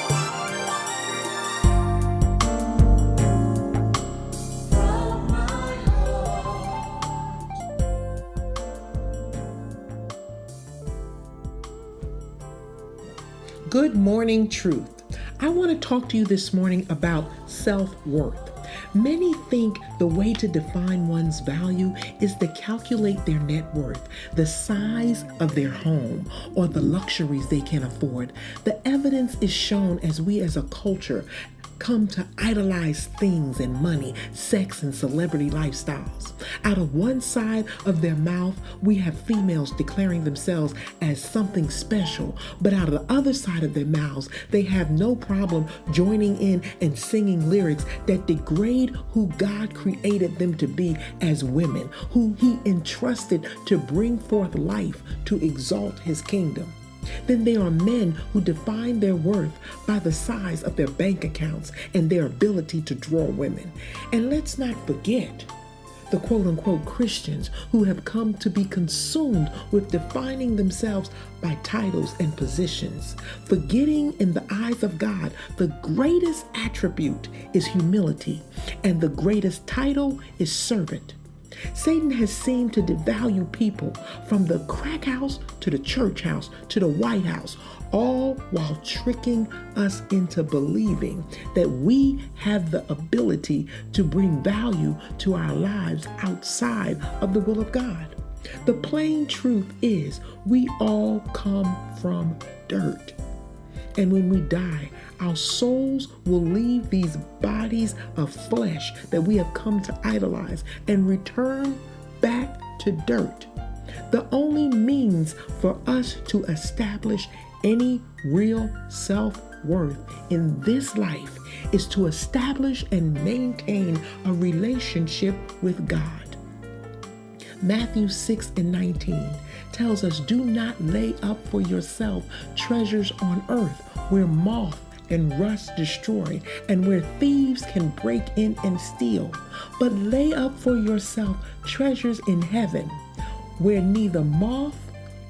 From my heart. Good morning, truth. I want to talk to you this morning about self-worth. Many think the way to define one's value is to calculate their net worth, the size of their home, or the luxuries they can afford. The evidence is shown as we as a culture come to idolize things and money, sex, and celebrity lifestyles. Out of one side of their mouth, we have females declaring themselves as something special, but out of the other side of their mouths, they have no problem joining in and singing lyrics that degrade who God created them to be as women, who He entrusted to bring forth life to exalt His kingdom. Then there are men who define their worth by the size of their bank accounts and their ability to draw women. And let's not forget the quote-unquote Christians who have come to be consumed with defining themselves by titles and positions, forgetting in the eyes of God the greatest attribute is humility and the greatest title is servant. Satan has seemed to devalue people from the crack house to the church house to the White House, all while tricking us into believing that we have the ability to bring value to our lives outside of the will of God. The plain truth is we all come from dirt. And when we die, our souls will leave these bodies of flesh that we have come to idolize and return back to dirt. The only means for us to establish any real self-worth in this life is to establish and maintain a relationship with God. Matthew 6:19 tells us, do not lay up for yourself treasures on earth where moth and rust destroy and where thieves can break in and steal, but lay up for yourself treasures in heaven where neither moth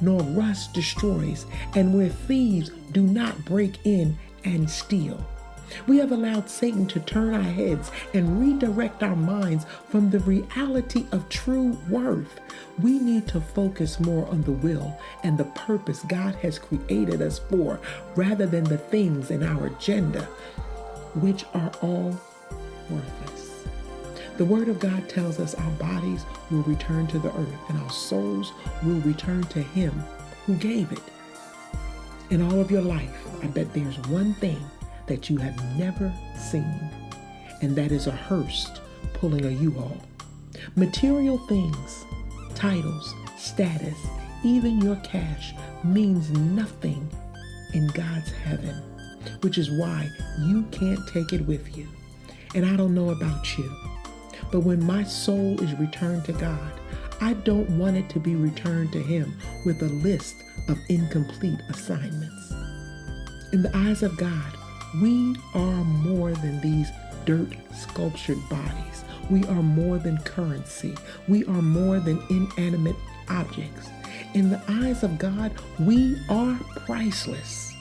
nor rust destroys and where thieves do not break in and steal. We have allowed Satan to turn our heads and redirect our minds from the reality of true worth. We need to focus more on the will and the purpose God has created us for, rather than the things in our agenda, which are all worthless. The Word of God tells us our bodies will return to the earth and our souls will return to Him who gave it. In all of your life, I bet there's one thing that you have never seen, and that is a hearse pulling a U-Haul. Material things, titles, status, even your cash means nothing in God's heaven, which is why you can't take it with you. And I don't know about you, but when my soul is returned to God, I don't want it to be returned to Him with a list of incomplete assignments. In the eyes of God, we are more than these dirt sculptured bodies. We are more than currency. We are more than inanimate objects. In the eyes of God, we are priceless.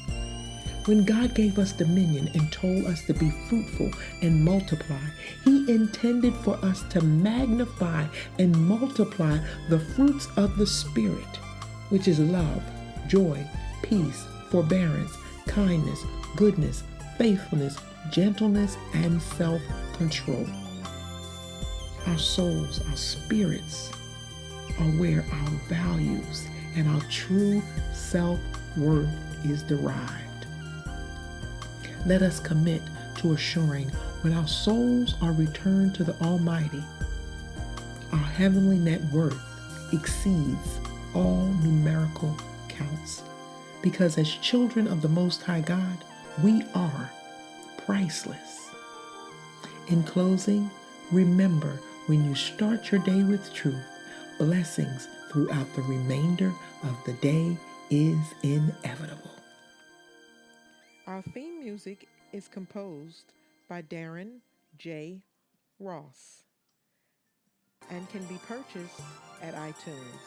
When God gave us dominion and told us to be fruitful and multiply, He intended for us to magnify and multiply the fruits of the Spirit, which is love, joy, peace, forbearance, kindness, goodness, faithfulness, gentleness, and self-control. Our souls, our spirits are where our values and our true self-worth is derived. Let us commit to assuring when our souls are returned to the Almighty, our heavenly net worth exceeds all numerical counts. Because as children of the Most High God, we are priceless. In closing, remember when you start your day with truth, blessings throughout the remainder of the day is inevitable. Our theme music is composed by Darren J. Ross and can be purchased at iTunes.